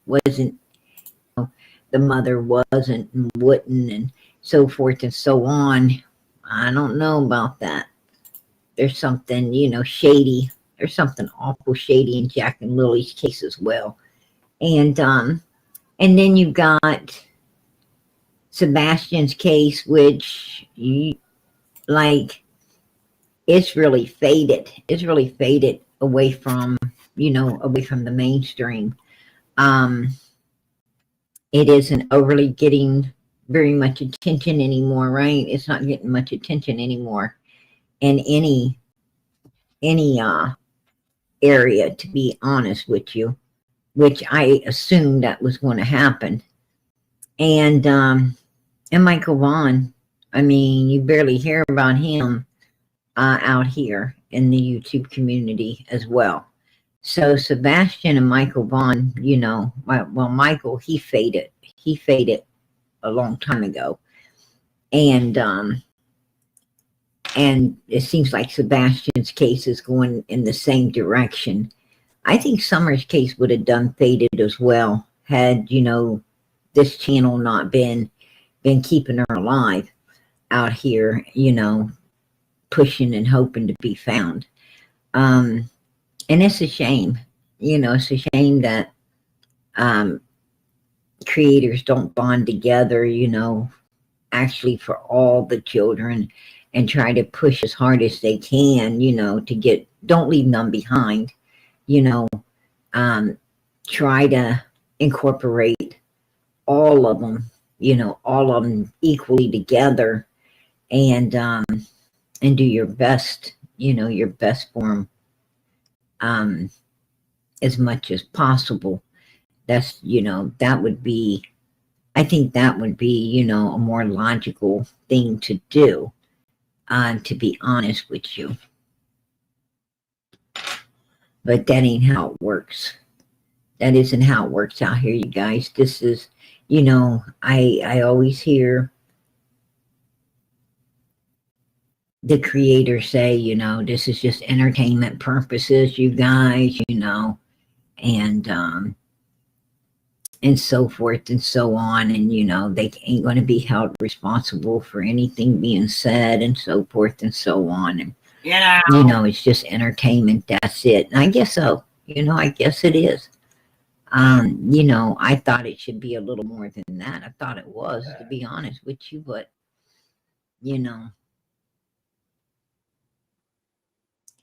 wasn't, the mother wasn't and wouldn't and so forth and so on. I don't know about that. There's something, shady. There's something awful shady in Jack and Lily's case as well. And then you got Sebastian's case, which it's really faded. It's really faded away from, away from the mainstream. It isn't overly getting very much attention anymore, right? It's not getting much attention anymore in any area, to be honest with you, which I assumed that was going to happen. And Michael Vaughn, I mean, you barely hear about him out here in the YouTube community as well. So Sebastian and Michael Vaughn, well, Michael, he faded a long time ago. And it seems like Sebastian's case is going in the same direction. I think Summer's case would have done faded as well had, this channel not been keeping her alive out here, pushing and hoping to be found. And it's a shame, it's a shame that creators don't bond together, actually for all the children, and try to push as hard as they can, to don't leave none behind, try to incorporate all of them, all of them equally together, and do your best, your best for them, as much as possible. That's, that would be, I think that would be, a more logical thing to do, to be honest with you. But that ain't how it works. That isn't how it works out here, you guys. This is, I always hear the creators say, this is just entertainment purposes, you guys, and so forth and so on. And, they ain't going to be held responsible for anything being said and so forth and so on. And, it's just entertainment. That's it. And I guess so. I guess it is. I thought it should be a little more than that. I thought it was, to be honest with you, but,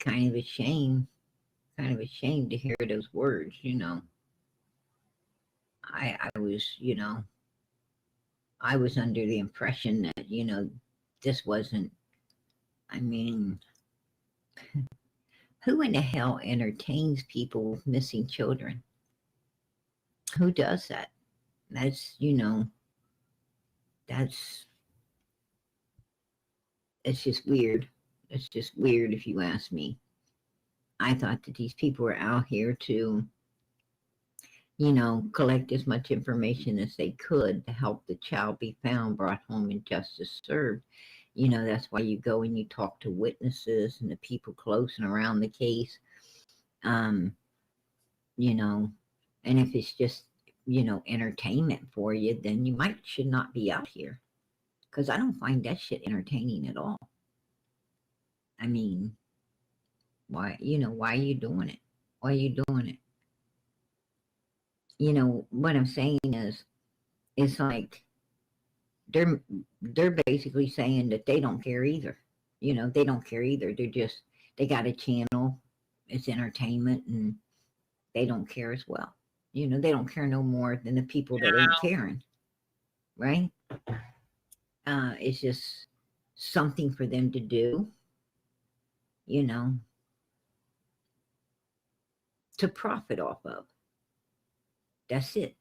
kind of a shame to hear those words, I was, I was under the impression that, this wasn't, I mean, who in the hell entertains people with missing children? Who does that? That's, it's just weird. It's just weird if you ask me. I thought that these people were out here to, collect as much information as they could to help the child be found, brought home, and justice served. That's why you go and you talk to witnesses and the people close and around the case. And if it's just, entertainment for you, then you should not be out here. Because I don't find that shit entertaining at all. I mean, why, why are you doing it? Why are you doing it? What I'm saying is, it's like, they're basically saying that they don't care either. They don't care either. They got a channel, it's entertainment, and they don't care as well. They don't care no more than the people that ain't caring, right? It's just something for them to do, to profit off of. That's it.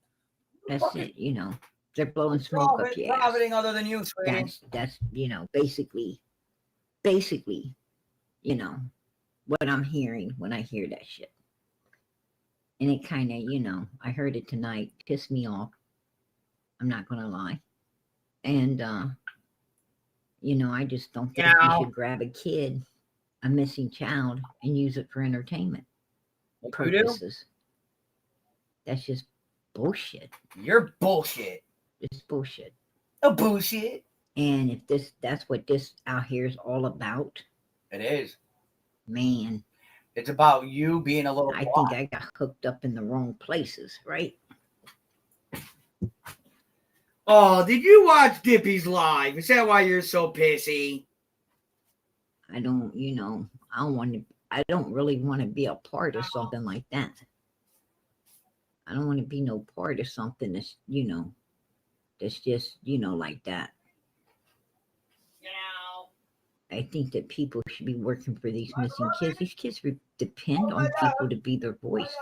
That's it, They're blowing smoke up your ass. Profiting other than you, sweetie. That's basically, what I'm hearing when I hear that shit. And it kind of, I heard it tonight, pissed me off. I'm not going to lie. And, I just don't think you should grab a kid, a missing child, and use it for entertainment. purposes. That's just bullshit. You're bullshit. It's bullshit. Bullshit. And if that's what this out here is all about, it is. Man, it's about you being a little. I think I got hooked up in the wrong places, right? Oh, did you watch Dippy's live? Is that why you're so pissy? I don't, I don't really want to be a part of something like that. I don't want to be no part of something that's, that's just, like that. I think that people should be working for these missing kids. These kids depend on people to be their voice.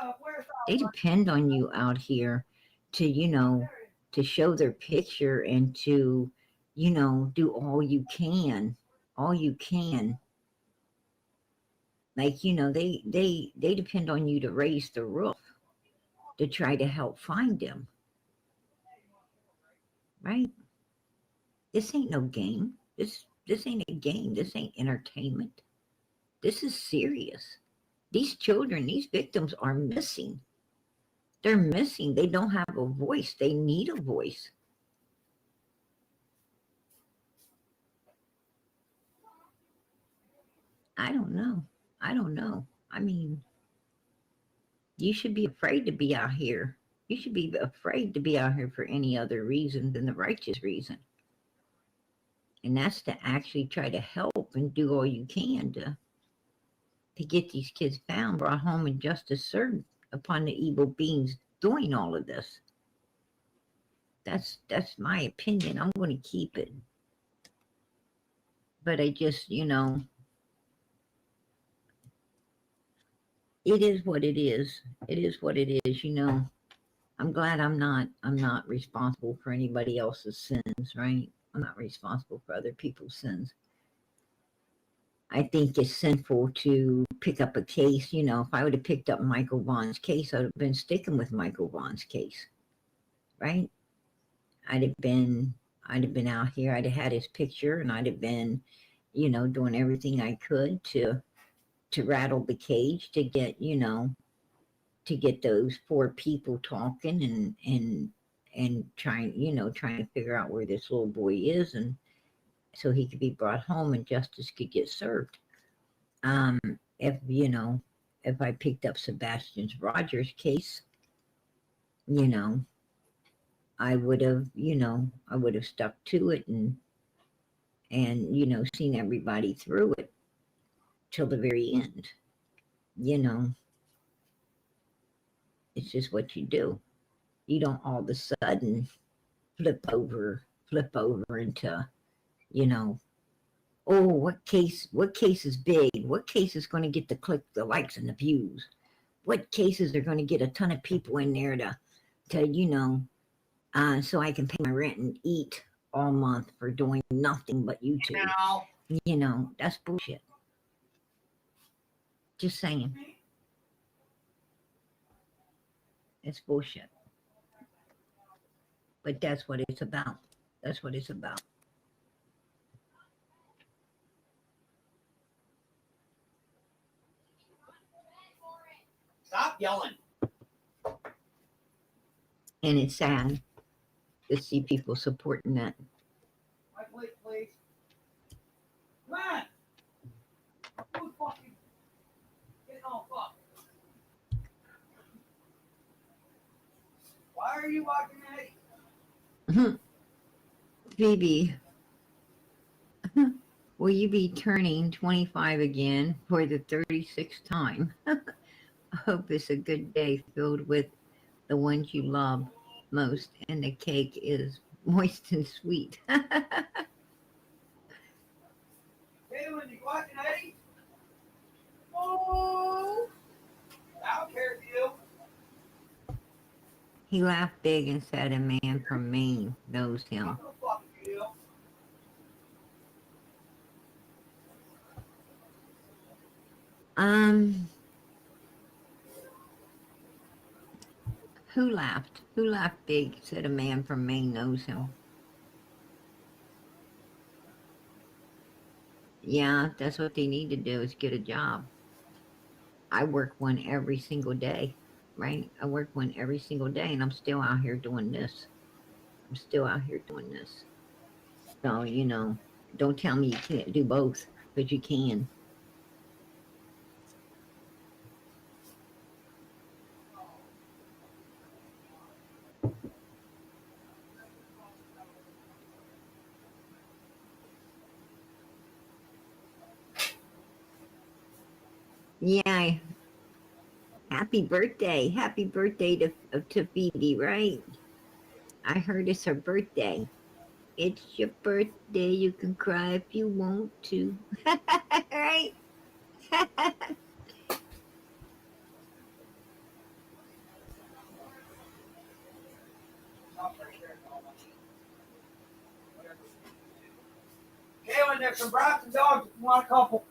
They depend on you out here to, to show their picture and to, do all you can. All you can. Like, they depend on you to raise the roof, to try to help find them. Right? This ain't no game. This ain't a game. This ain't entertainment. This is serious. These children, these victims are missing. They're missing. They don't have a voice. They need a voice. I don't know. I mean, you should be afraid to be out here. You should be afraid to be out here for any other reason than the righteous reason. And that's to actually try to help and do all you can to get these kids found, brought home, and justice served upon the evil beings doing all of this. That's my opinion. I'm going to keep it. But I just, it is what it is. It is what it is, I'm glad I'm not responsible for anybody else's sins, right? I'm not responsible for other people's sins. I think it's sinful to pick up a case. If I would have picked up Michael Vaughn's case, I would have been sticking with Michael Vaughn's case, right? I'd have been out here. I'd have had his picture, and I'd have been, doing everything I could to rattle the cage to get, to get those 4 people talking and trying to figure out where this little boy is, and so he could be brought home and justice could get served. If I picked up Sebastian Rogers' case, I would have stuck to it and seen everybody through it till the very end. It's just what you do. You don't all of a sudden flip over into, oh, what case is big? What case is going to get the click, the likes, and the views? What cases are going to get a ton of people in there to so I can pay my rent and eat all month for doing nothing but YouTube? That's bullshit. Just saying. It's bullshit. But that's what it's about. That's what it's about. Stop yelling. And it's sad to see people supporting that. My plate, please. Come on. Who's fucking getting all fucked? Why are you walking at Phoebe, will you be turning 25 again for the 36th time? I hope it's a good day filled with the ones you love most and the cake is moist and sweet. Caitlin, you watching Eddie? Oh, I don't care if you. He laughed big and said, a man from Maine knows him. Who laughed? Who laughed big, said a man from Maine knows him? Yeah, that's what they need to do is get a job. I work one every single day, right? I work one every single day, and I'm still out here doing this. I'm still out here doing this. So, don't tell me you can't do both, because you can. Yeah, happy birthday. Happy birthday to Phoebe, right? I heard it's her birthday. It's your birthday. You can cry if you want to. Right? Kaylin, there's some Bronson dogs if you want a couple.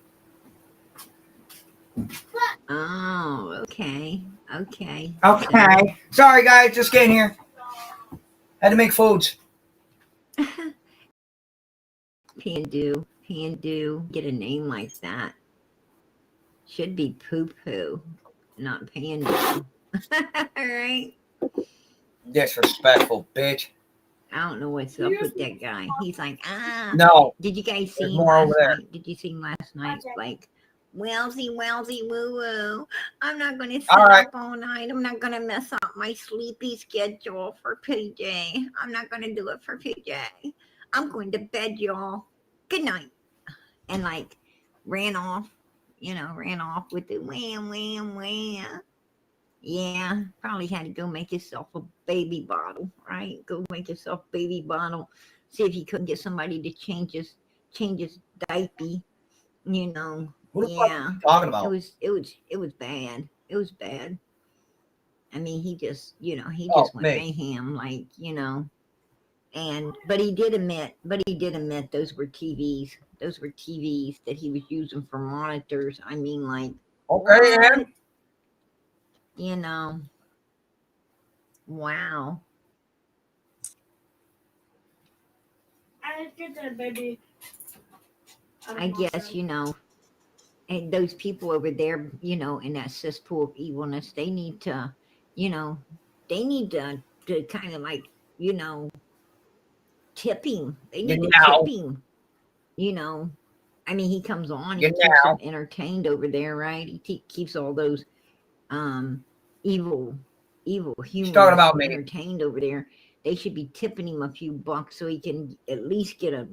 Oh, okay. Okay. So, Okay. Sorry, guys. Just getting here. Had to make foods. Pandu, get a name like that. Should be Poo Poo, not Pandu. Right? Disrespectful, bitch. I don't know what's up with that guy. He's like, No, did you guys there's see him more over last there. night? Did you see him last night? Like, Wellsy, woo woo. I'm not going to sit All right. up all night. I'm not going to mess up my sleepy schedule for PJ. I'm not going to do it for PJ. I'm going to bed, y'all. Good night. And like, ran off, ran off with the wham. Yeah, probably had to go make yourself a baby bottle, right? Go make yourself a baby bottle. See if you couldn't get somebody to change his diaper, you know. Who the fuck are Yeah. you talking It about? was it was it was bad. It was bad. I mean, he Oh, just went me. mayhem, like, but he did admit those were TVs. Those were TVs that he was using for monitors. I mean, like, Okay, what? and You know, wow. I get that, baby. I guess, and those people over there, in that cesspool of evilness, they need to, you know, to kind of like, you know, tipping. They you need to know, tipping, you know. I mean, he comes on, he you keeps know. them entertained over there, right? Keeps all those um evil She's talking humans about me. entertained over there. They should be tipping him a few bucks so he can at least get a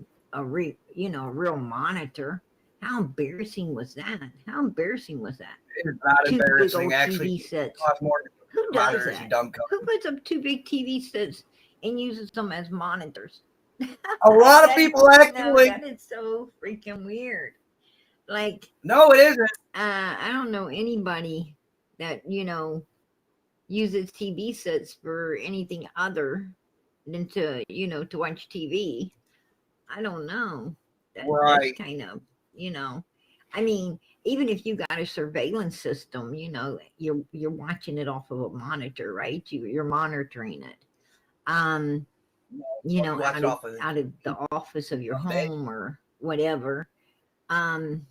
real monitor. How embarrassing was that? How embarrassing was that? It's not Two big embarrassing, old actually. TV It sets. costs more than Who a does monitor, you that? dumb cunt. Who puts up two big TV sets and uses them as monitors? A lot of That is, people no, actually. that is so freaking weird. Like, No, it isn't. I don't know anybody that uses TV sets for anything other than to watch TV. I don't know. That's Right. kind of I mean, even if you got a surveillance system, you're watching it off of a monitor, right? You're monitoring it. Um, You watch it out of off of out of the office of your bed. home or whatever. Um,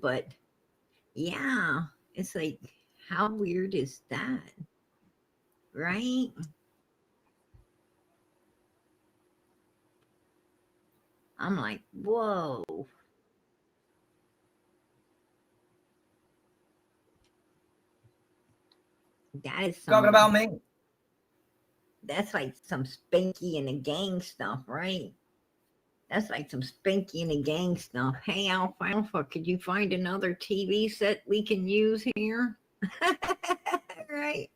but yeah, it's like, how weird is that? Right? I'm like, whoa, that is Talking about some, me. that's like some Spanky and the gang stuff, right? That's like some Spanky and the gang stuff. Hey, Alfalfa, could you find another TV set we can use here? Right?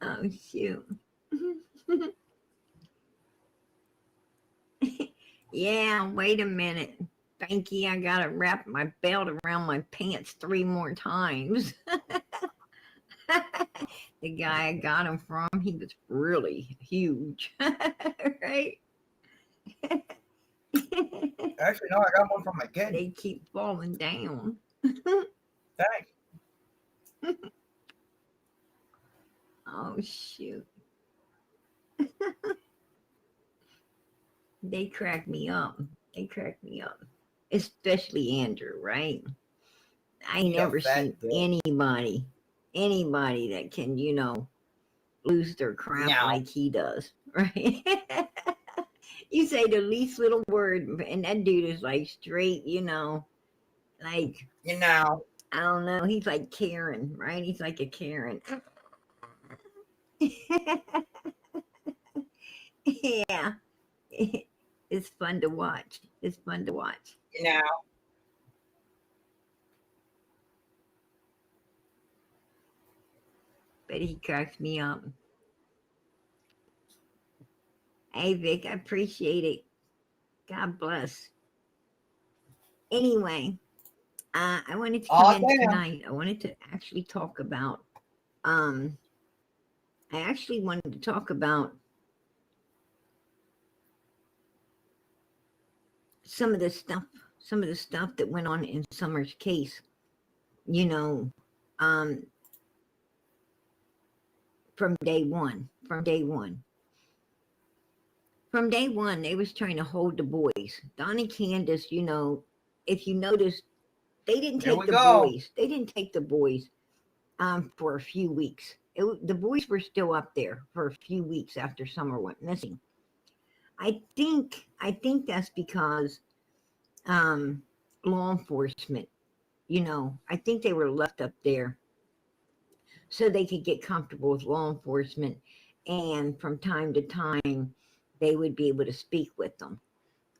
Oh, shoot. Yeah, wait a minute. Spanky, I gotta wrap my belt around my pants 3 more times. The guy I got him from, he was really huge. Right? Actually, no, I got one from my kid. They keep falling down. Thanks. Oh, shoot. They crack me up. They crack me up. especially Andrew, right? I He a never fat seen bitch. anybody that can, lose their crap No. like he does, right? You say the least little word, and that dude is like straight, like, You know. I don't know. He's like Karen, right? He's like a Karen. Yeah. It's fun to watch. It's fun to watch. You know. But he cracks me up. Hey, Vic, I appreciate it. God bless. Anyway, I wanted to come Oh in damn. tonight. I wanted to actually talk about, um, I actually wanted to talk about some of the stuff that went on in Summer's case, you know, um, from day one. From day one, they was trying to hold the boys. Don and Candace, if you notice, they didn't Here take we the go. boys. They didn't take the boys for a few weeks. The boys were still up there for a few weeks after Summer went missing. I think that's because um, law enforcement. I think they were left up there so they could get comfortable with law enforcement, and from time to time, they would be able to speak with them.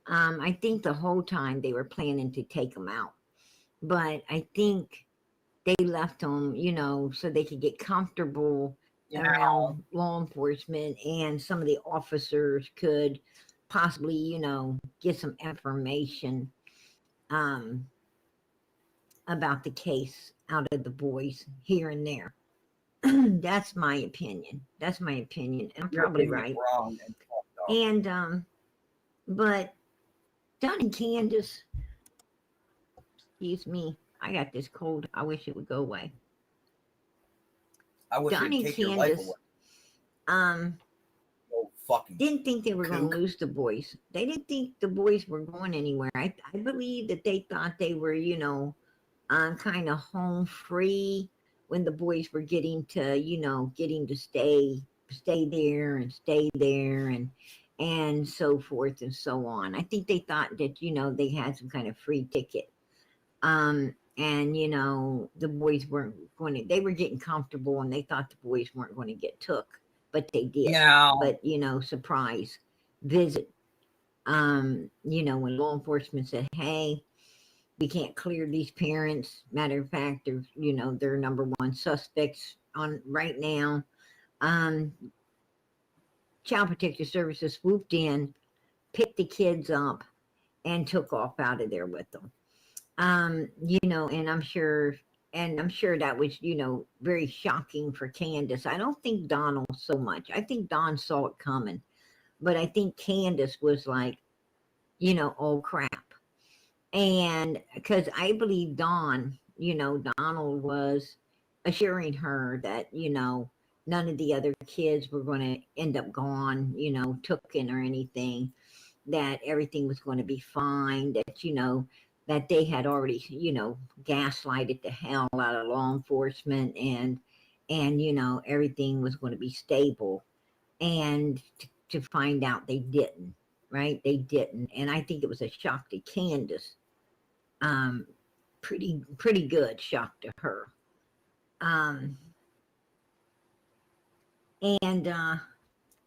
I think the whole time they were planning to take them out, but I think they left them, so they could get comfortable You know. around law enforcement, and some of the officers could possibly, get some information um, about the case out of the boys here and there. That's my opinion. That's my opinion. And I'm Your probably opinion is right. wrong and fucked up. And but Don and Candace, excuse me, I got this cold. I wish it would go away. I wish Don it'd and take your life away. Candace um No fucking didn't think they were going to kook. lose the boys. They didn't think the boys were going anywhere. I believe that they thought they were, kind of home free when the boys were getting to stay there and so forth and so on. I think they thought that, they had some kind of free ticket. And the boys weren't going to, they were getting comfortable, and they thought the boys weren't going to get took, but they did. You know. But surprise visit. When law enforcement said, hey, we can't clear these parents. Matter of fact, they're number one suspects on right now. Um, Child Protective Services swooped in, picked the kids up, and took off out of there with them. And I'm sure that was, very shocking for Candace. I don't think Donald so much. I think Don saw it coming, but I think Candace was like, oh crap. And because I believe Donald was assuring her that, none of the other kids were going to end up gone, taken or anything, that everything was going to be fine, that, that they had already, gaslighted the hell out of law enforcement, and, everything was going to be stable. And to find out they didn't, right? They didn't. And I think it was a shock to Candace. um, pretty good shock to her. Um, and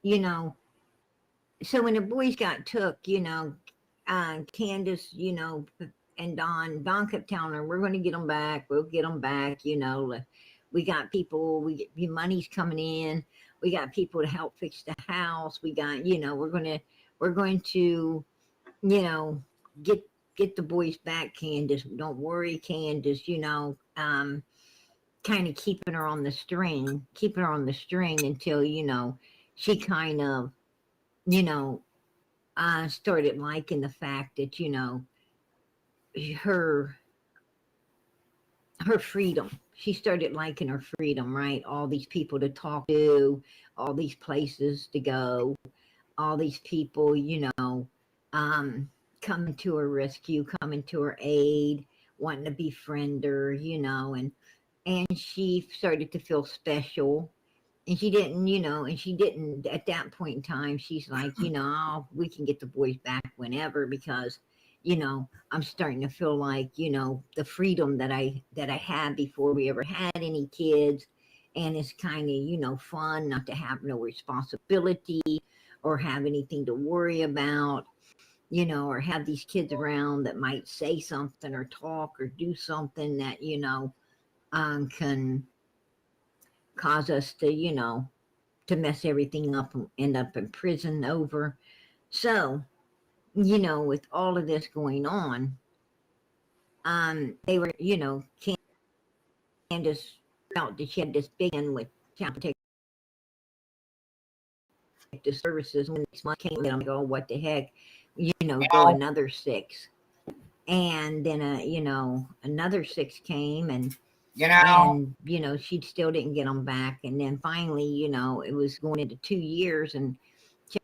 you know, so when the boys got took, Candace, and Don kept telling her, "We're going to get them back. We'll get them back." We got people. Your money's coming in. We got people to help fix the house. We got, we're going to, you know, get get the boys back, Candace. Don't worry, Candace. Kind of keeping her on the string until she kind of you know started liking the fact that her her freedom. She started liking her freedom, right? All these people to talk to, all these places to go, all these people, um, coming to her rescue, coming to her aid, wanting to befriend her, and she started to feel special. And she didn't, and she didn't at that point in time. She's like, we can get the boys back whenever because, I'm starting to feel like, the freedom that I had before we ever had any kids. And it's kind of, fun not to have no responsibility or have anything to worry about, or have these kids around that might say something or talk or do something that, can cause us to, to mess everything up and end up in prison over. So, with all of this going on, they were, Candace felt that she had this big one with Child Protective Services. When this month came, I'm go, what the heck, go another 6. And then, another 6 came and, she still didn't get them back. And then finally, it was going into 2 years and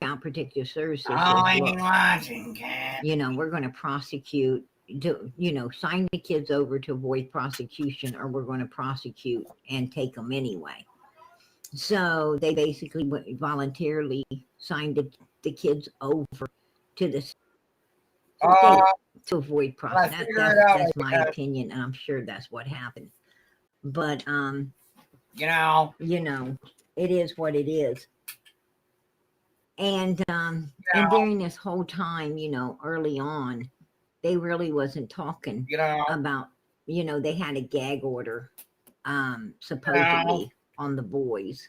Child Protective Services says, I'm watching, Cat. we're going to prosecute, sign the kids over to avoid prosecution or we're going to prosecute and take them anyway. So they basically voluntarily signed the kids over to the state to avoid prosecution. That's my opinion, and I'm sure that's what happened. But it is what it is. And and during this whole time, early on, they really wasn't talking about, they had a gag order, supposedly on the boys.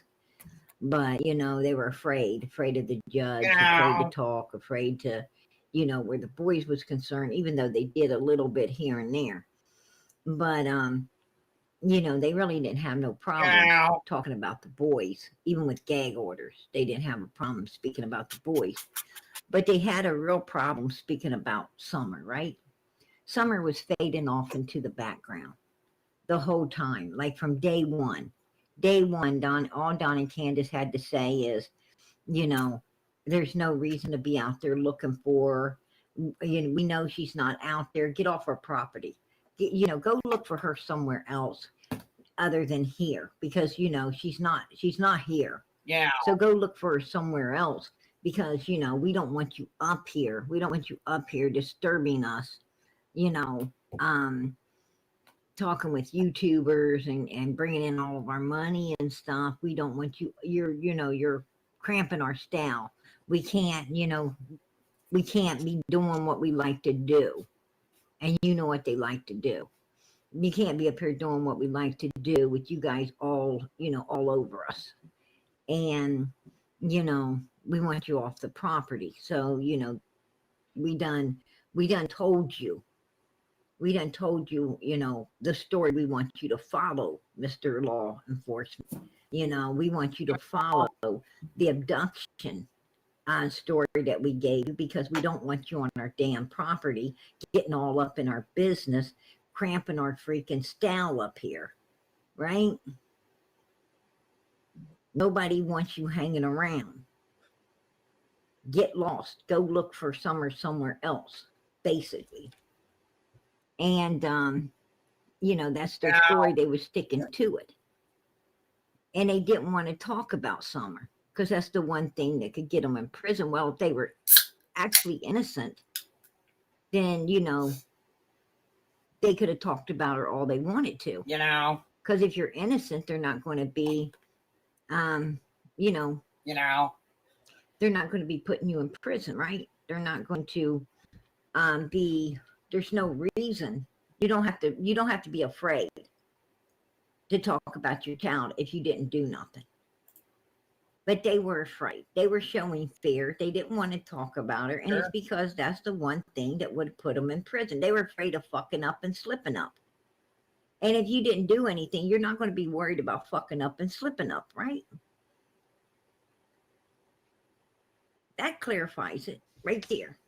But, they were afraid of the judge, afraid to talk, afraid to, where the boys was concerned, even though they did a little bit here and there. But, they really didn't have no problem talking about the boys, even with gag orders. They didn't have a problem speaking about the boys. But they had a real problem speaking about Summer, right? Summer was fading off into the background the whole time, like from day one. Day one, all Don and Candace had to say is, there's no reason to be out there looking for her. We know she's not out there. Get off our property. Go look for her somewhere else other than here because, she's not here. Yeah. So go look for her somewhere else because, we don't want you up here. We don't want you up here disturbing us, talking with YouTubers and bringing in all of our money and stuff. We don't want you, you're cramping our style. We can't be doing what we like to do. And you know what they like to do. You can't be up here doing what we like to do with you guys all over us. And, we want you off the property. So, we done told you. We done told you, the story we want you to follow, Mr. Law Enforcement. We want you to follow the abduction story that we gave you because we don't want you on our damn property, getting all up in our business, cramping our freaking style up here, right? Nobody wants you hanging around. Get lost. Go look for Summer somewhere else, basically. And, that's their story. They were sticking to it. And they didn't want to talk about Summer because that's the one thing that could get them in prison. Well, if they were actually innocent, then, they could have talked about her all they wanted to. Because if you're innocent, they're not going to be, they're not going to be putting you in prison, right? They're not going to there's no reason. You don't have to be afraid to talk about your child if you didn't do nothing. But they were afraid. They were showing fear. They didn't want to talk about her. And it's because that's the one thing that would put them in prison. They were afraid of fucking up and slipping up. And if you didn't do anything, you're not going to be worried about fucking up and slipping up, right? That clarifies it right there.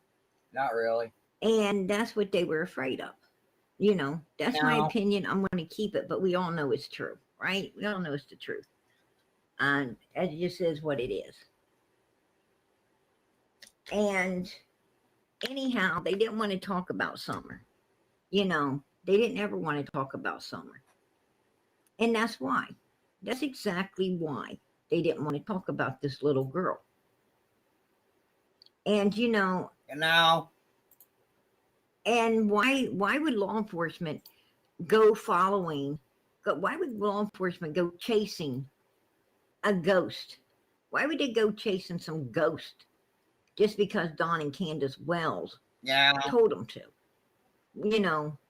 Not really. And that's what they were afraid of. That's my opinion. I'm going to keep it, but we all know it's true, right? We all know it's the truth. And it just is what it is. And, anyhow, they didn't want to talk about Summer. You know, they didn't ever want to talk about Summer. And that's why. That's exactly why they didn't want to talk about this little girl. And and why would law enforcement go why would law enforcement go chasing a ghost? Why would they go chasing some ghost just because Don and Candace Wells told them to?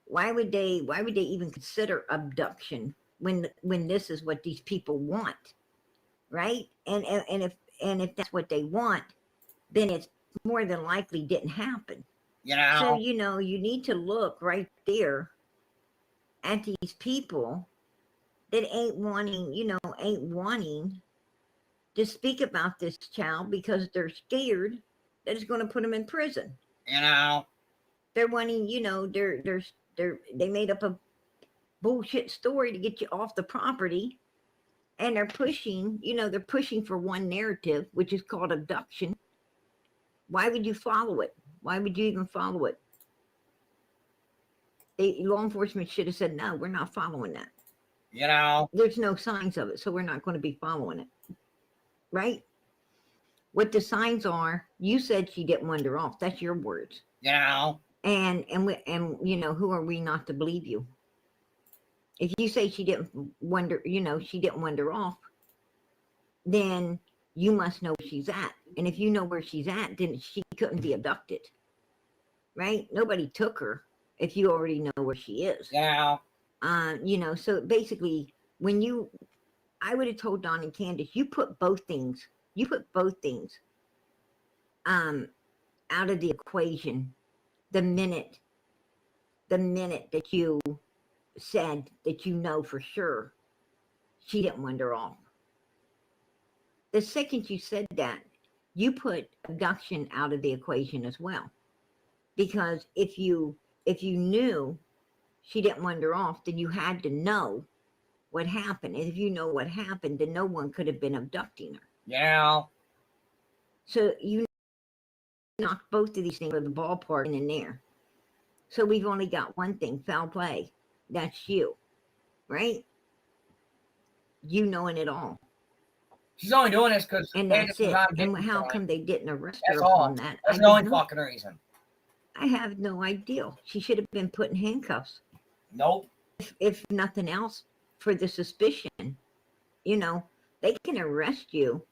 Why would they even consider abduction when this is what these people want, right? And if that's what they want, then it's more than likely didn't happen. So you need to look right there at these people that ain't wanting to speak about this child because they're scared that it's going to put them in prison. They're wanting, they made up a bullshit story to get you off the property, and they're pushing for one narrative, which is called abduction. Why would you follow it? Why would you even follow it? Law enforcement should have said, no, we're not following that. There's no signs of it, so we're not going to be following it. Right? What the signs are, you said she didn't wander off. That's your words. And who are we not to believe you? If you say she didn't wander off, then you must know where she's at. And if you know where she's at, then she couldn't be abducted. Right? Nobody took her if you already know where she is. So basically, I would have told Don and Candace, you put both things out of the equation the minute that you said that you know for sure she didn't wander off. The second you said that, you put abduction out of the equation as well. Because if you knew she didn't wander off, then you had to know what happened. And if you know what happened, then no one could have been abducting her. So you knocked both of these things out of the ballpark in there. So we've only got one thing, foul play. That's you. Right? You knowing it all. She's only doing this because and that's it. And how come they didn't arrest her on that? That's the only fucking reason. I have no idea. She should have been put in handcuffs. Nope. If nothing else, for the suspicion. They can arrest you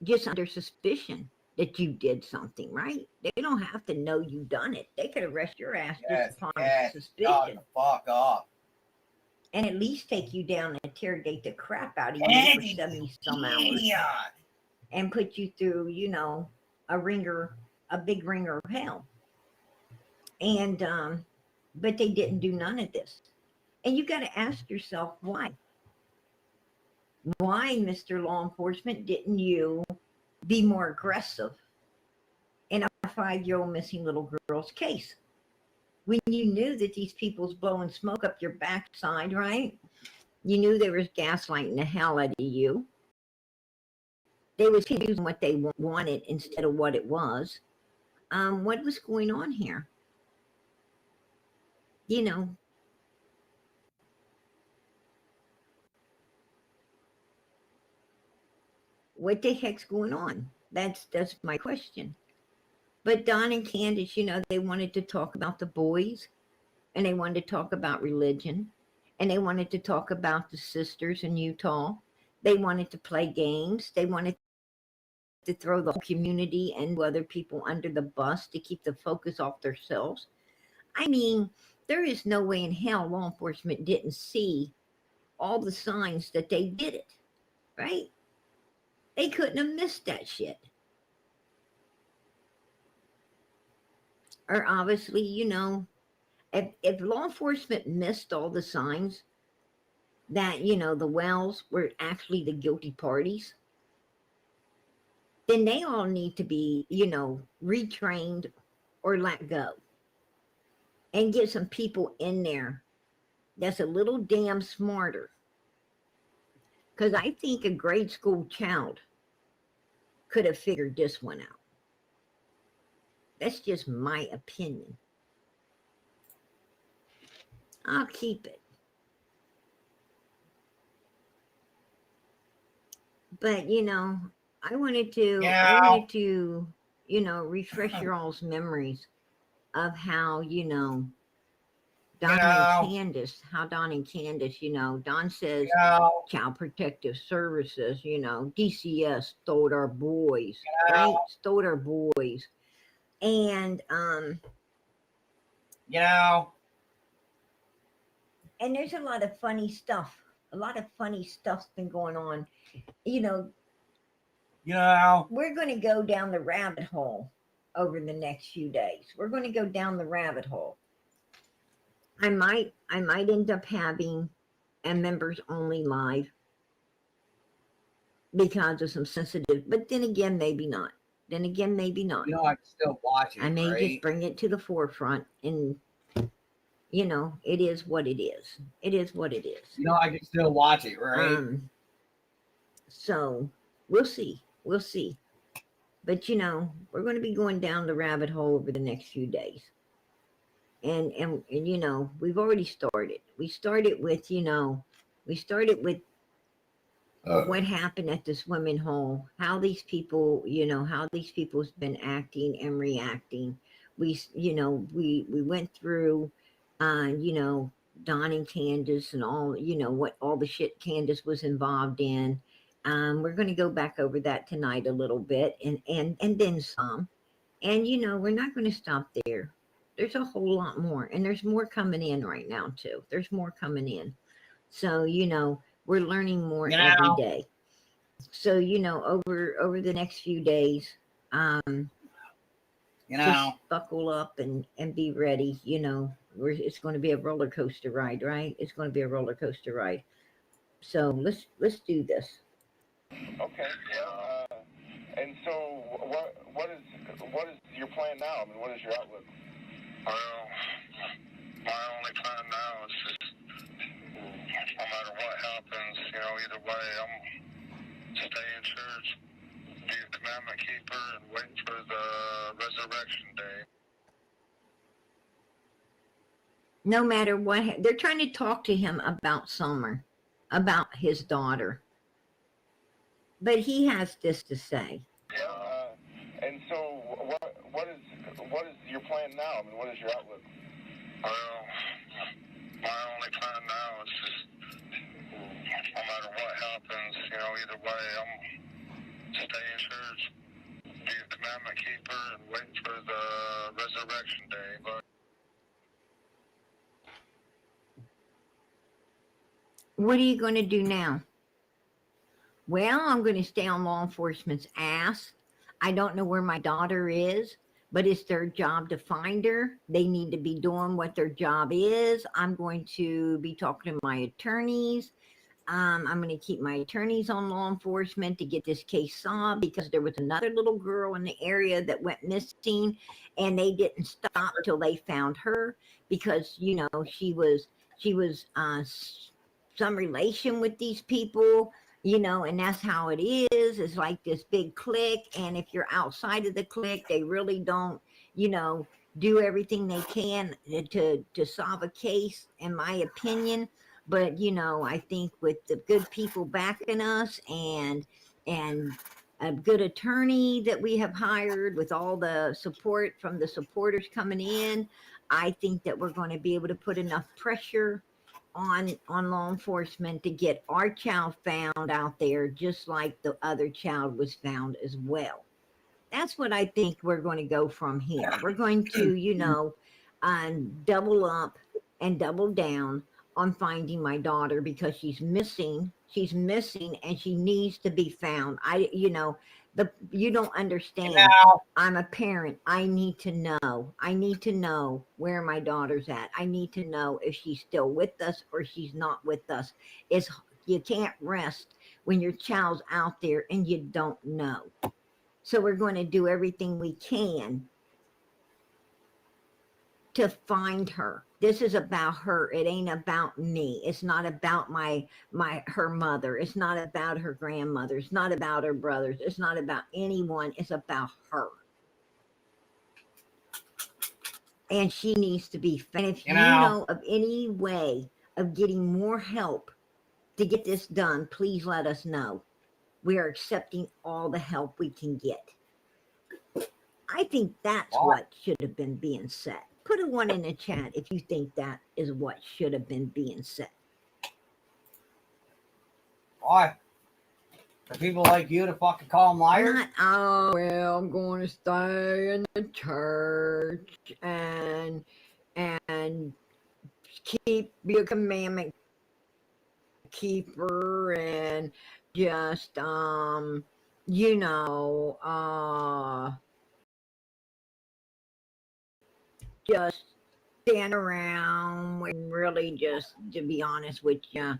just under suspicion that you did something, right? They don't have to know you done it. They could arrest your ass just upon suspicion. Fuck up. And at least take you down and interrogate the crap out of you for 70 some hours. And put you through, a big ringer of hell. And but they didn't do none of this. And you got to ask yourself why. Why, Mr. Law Enforcement, didn't you be more aggressive in a 5-year-old missing little girl's case? When you knew that these people's blowing smoke up your backside, right? You knew they was gaslighting the hell out of you. They was using what they wanted instead of what it was. What was going on here? What the heck's going on? That's my question. But Don and Candace, they wanted to talk about the boys, and they wanted to talk about religion, and they wanted to talk about the sisters in Utah. They wanted to play games. They wanted to throw the whole community and other people under the bus to keep the focus off themselves. I mean, there is no way in hell law enforcement didn't see all the signs that they did it, right? They couldn't have missed that shit. Or obviously, if law enforcement missed all the signs that, the Wells were actually the guilty parties, then they all need to be, retrained or let go. And get some people in there that's a little damn smarter. Because I think a grade school child could have figured this one out. That's just my opinion. I'll keep it. But I wanted to, refresh your all's memories of how, Don and Candace, Don says Child Protective Services, DCS stole our boys, right? Stole our boys. And and there's a lot of funny stuff. A lot of funny stuff's been going on. We're going to go down the rabbit hole over the next few days. We're going to go down the rabbit hole. I might end up having a members only live because of some sensitive, but then again, maybe not. I can still watch it. I may just bring it to the forefront, and it is what it is. It is what it is. I can still watch it, right? So we'll see. But we're going to be going down the rabbit hole over the next few days. And we've already started. We started with what happened at the swimming hole, how these people's been acting and reacting. We went through Don and Candace and all, what all the shit Candace was involved in. We're going to go back over that tonight a little bit and then some. And we're not going to stop there. There's a whole lot more, and there's more coming in right now too. There's more coming in. So, we're learning more every day. So, over the next few days, just buckle up and be ready. It's going to be a roller coaster ride, right? It's going to be a roller coaster ride. So let's do this. Okay. Yeah. And so, what is your plan now? I mean, what is your outlook? Well, my only plan now is just, no matter what happens, either way, I'm stay in church, be a commandment keeper, and wait for the resurrection day. No matter what, they're trying to talk to him about Summer, about his daughter. But he has this to say. Yeah. And so, what is your plan now? I mean, what is your outlook? Well, my only plan now is just, no matter what happens, either way, I'm stay in church, be a commandment keeper, and wait for the resurrection day. But what are you going to do now? Well, I'm going to stay on law enforcement's ass. I don't know where my daughter is, but it's their job to find her. They need to be doing what their job is. I'm going to be talking to my attorneys. I'm going to keep my attorneys on law enforcement to get this case solved, because there was another little girl in the area that went missing, and they didn't stop till they found her, because she was some relation with these people. And that's how it is. It's like this big clique. And if you're outside of the clique, they really don't, do everything they can to solve a case, in my opinion. But, I think with the good people backing us and a good attorney that we have hired, with all the support from the supporters coming in, I think that we're going to be able to put enough pressure on law enforcement to get our child found out there, just like the other child was found as well. That's what I think we're going to go from here. We're going to, double up and double down on finding my daughter, because she's missing, and she needs to be found. You don't understand. I'm a parent. I need to know where my daughter's at. I need to know if she's still with us or she's not with us. You can't rest when your child's out there and you don't know. So we're going to do everything we can to find her. This is about her. It ain't about me. It's not about her mother. It's not about her grandmother. It's not about her brothers. It's not about anyone. It's about her. and she needs to be found. And if you know. know of any way of getting more help to get this done, please let us know. We are accepting all the help we can get. I think that's what should have been being said. Put a 1 in the chat if you think that is what should have been being said. Why? For people like you to fucking call them liars? Not, oh, well, I'm going to stay in the church and be a commandment keeper and just, you know, just stand around and really just, to be honest with you,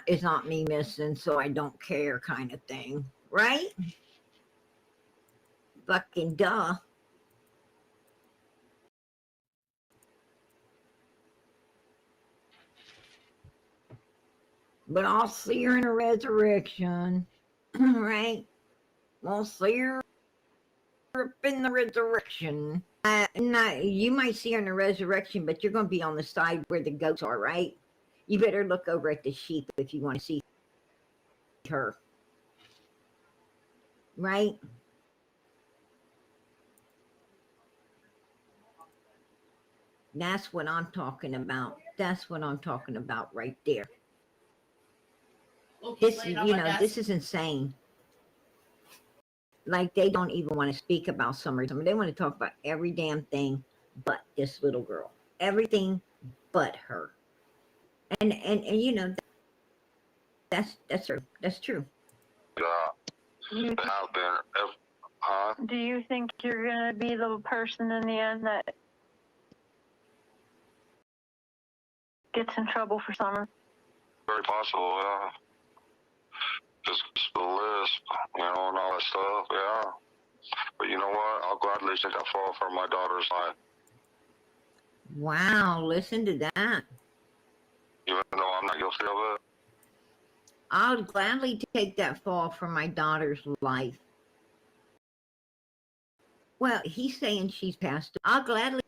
it's not me missing, so I don't care kind of thing, right? Fucking duh. But I'll see her in the resurrection, right? I'll see her up in the resurrection. You might see her in the resurrection, but you're going to be on the side where the goats are, right? You better look over at the sheep if you want to see her. Right? That's what I'm talking about. That's what I'm talking about right there. This, you know, this is insane. Like, they don't even want to speak about Summer. They want to talk about every damn thing but this little girl. Everything but her. And you know, that's true. That's true. Do you think you're going to be the person in the end that gets in trouble for Summer? Very possible, yeah. Just the list, you know, and all that stuff, yeah. But you know what? I'll gladly take that fall for my daughter's life. Wow, listen to that. Even though I'm not guilty of it. I'll gladly take that fall for my daughter's life. Well, he's saying she's passed. I'll gladly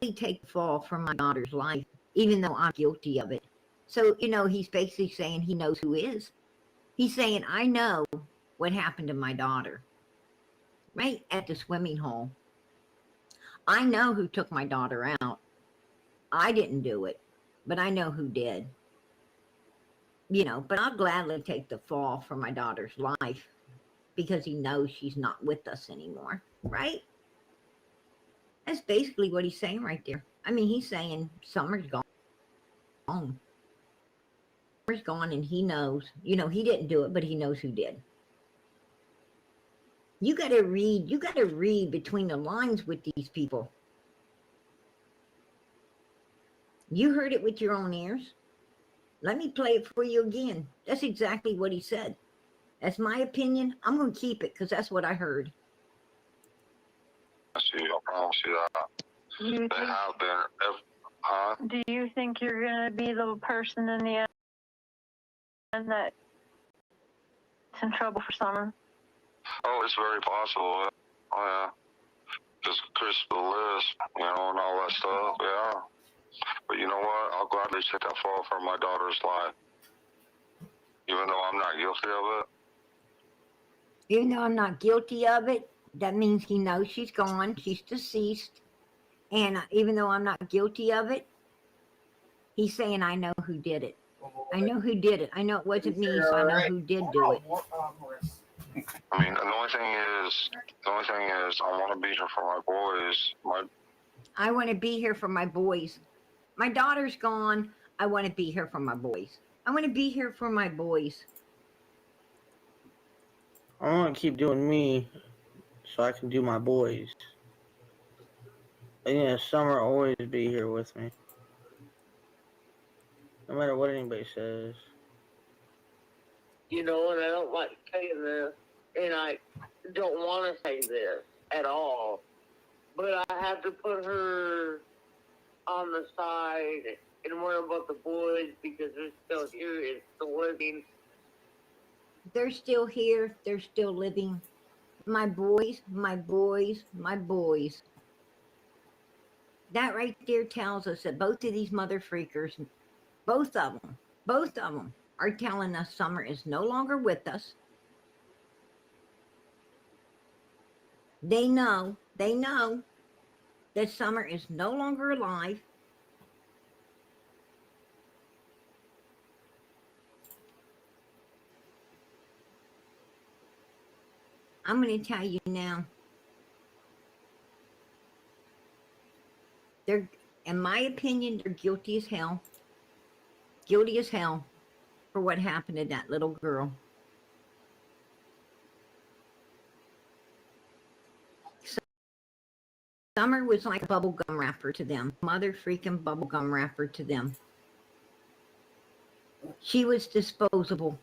take the fall for my daughter's life, even though I'm guilty of it. So, you know, he's basically saying he knows who is. He's saying, I know what happened to my daughter. Right at the swimming hole. I know who took my daughter out. I didn't do it, but I know who did. You know, but I'll gladly take the fall for my daughter's life because he knows she's not with us anymore, right? That's basically what he's saying right there. I mean, he's saying Summer's gone. Summer's gone and he knows, you know, he didn't do it, but he knows who did. You got to read between the lines with these people. You heard it with your own ears. Let me play it for you again. That's exactly what he said. That's my opinion. I'm going to keep it because that's what I heard. I see. I promise you that. They have been. Do you think you're going to be the person in the end that's in trouble for Summer? Oh, it's very possible. Oh, yeah. Just crisp the list, you know, and all that stuff, yeah. But you know what? I'll gladly take that fall for my daughter's life. Even though I'm not guilty of it. Even though I'm not guilty of it, that means he knows she's gone. She's deceased. And even though I'm not guilty of it, he's saying, I know who did it. I know who did it. I know it wasn't me, so I know who did do it. I mean, the only thing is, I want to be here for my boys. I want to be here for my boys. My daughter's gone. I want to be here for my boys. I want to be here for my boys. I want to keep doing me so I can do my boys. And yeah, Summer always be here with me. No matter what anybody says. You know, and I don't like saying this, and I don't want to say this at all, but I have to put her on the side and worry about the boys because they're still here and still living. They're still here. They're still living. My boys, my boys, my boys. That right there tells us that both of these mother freakers, both of them are telling us summer is no longer with us. They know that summer is no longer alive. I'm going to tell you now, they're, in my opinion, they're guilty as hell. Guilty as hell for what happened to that little girl. Summer was like a bubble gum wrapper to them. Mother freaking bubble gum wrapper to them. She was disposable.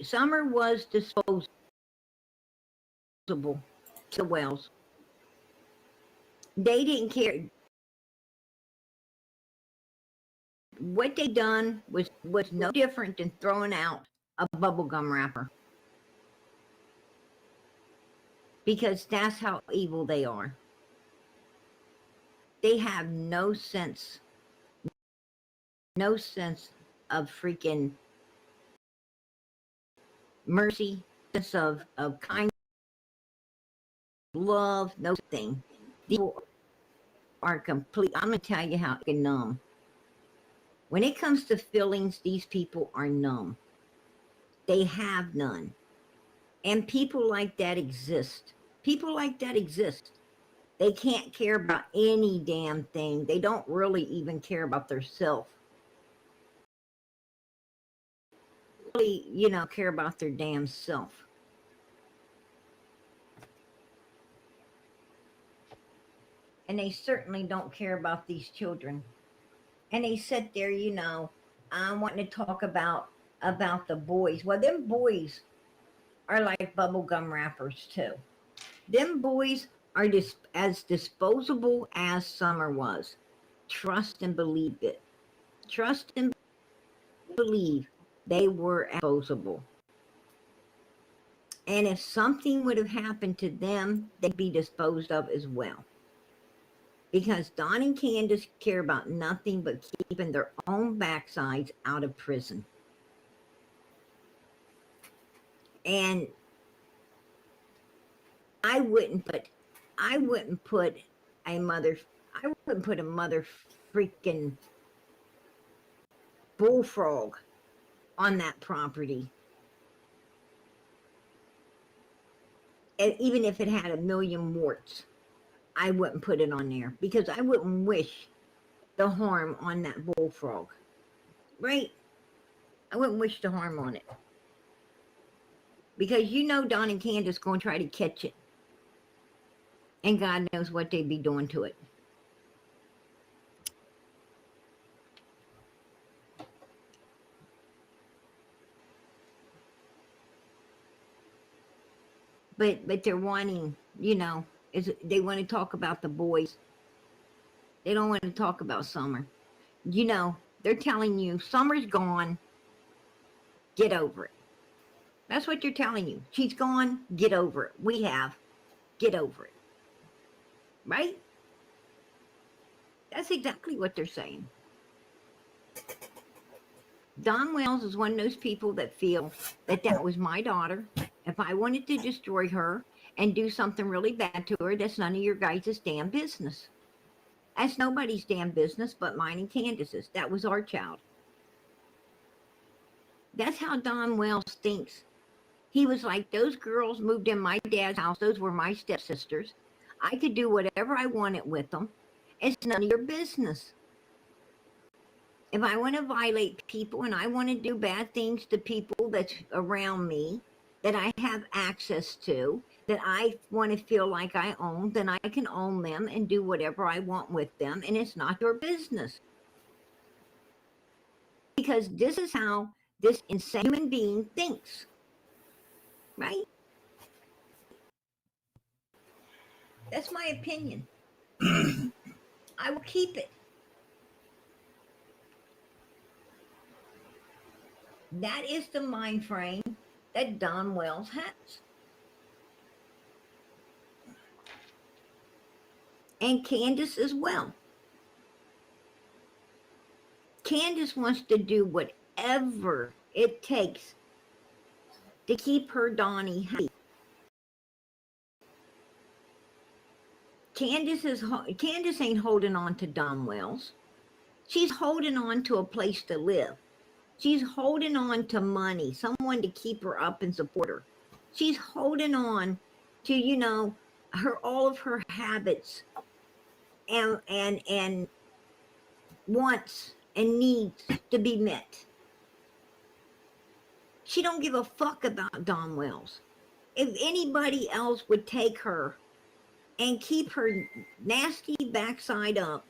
Summer was disposable to the Wells. They didn't care. What they done was no different than throwing out a bubble gum wrapper. Because that's how evil they are. They have no sense of freaking mercy, sense of kindness, love, no thing. People are complete. I'm gonna tell you how numb. When it comes to feelings, these people are numb. They have none. And people like that exist. People like that exist. They can't care about any damn thing. They don't really even care about their self. Really, care about their damn self. And they certainly don't care about these children. And they sit there, wanting to talk about the boys. Well, them boys are like bubblegum wrappers too. Them boys are as disposable as Summer was. Trust and believe it. Trust and believe they were disposable. And if something would have happened to them, they'd be disposed of as well. Because Don and Candace care about nothing but keeping their own backsides out of prison. And I wouldn't put a mother freaking bullfrog on that property. And even if it had a million warts, I wouldn't put it on there because I wouldn't wish the harm on that bullfrog. Right? I wouldn't wish the harm on it. Because Don and Candace going to try to catch it. And God knows what they'd be doing to it. But they're wanting, they want to talk about the boys. They don't want to talk about Summer. They're telling you, Summer's gone, get over it. That's what they're telling you. She's gone, get over it. We have, get over it. Right? That's exactly what they're saying. Don Wells is one of those people that feel that was my daughter. If I wanted to destroy her and do something really bad to her, that's none of your guys' damn business. That's nobody's damn business but mine and Candace's. That was our child. That's how Don Wells thinks. He was like, those girls moved in my dad's house. Those were my stepsisters. I could do whatever I wanted with them. It's none of your business. If I want to violate people and I want to do bad things to people that's around me, that I have access to, that I want to feel like I own, then I can own them and do whatever I want with them, and it's not your business. Because this is how this insane human being thinks. Right? That's my opinion. I will keep it. That is the mind frame that Don Wells has. And Candace as well. Candace wants to do whatever it takes to keep her Donnie happy. Candace ain't holding on to Don Wells. She's holding on to a place to live. She's holding on to money, someone to keep her up and support her. She's holding on to, all of her habits and wants and needs to be met. She don't give a fuck about Don Wells. If anybody else would take her and keep her nasty backside up,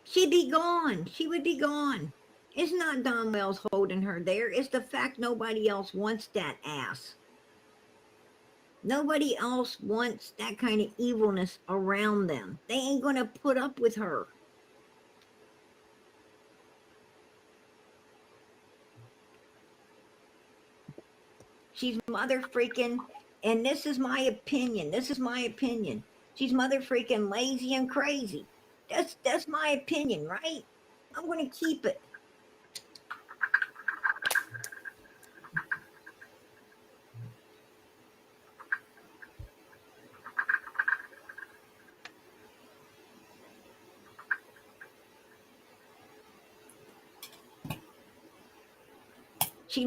she'd be gone. She would be gone. It's not Don Wells holding her there. It's the fact nobody else wants that ass. Nobody else wants that kind of evilness around them. They ain't going to put up with her. She's mother freaking, and this is my opinion. She's mother freaking lazy and crazy. That's my opinion, right? I'm going to keep it.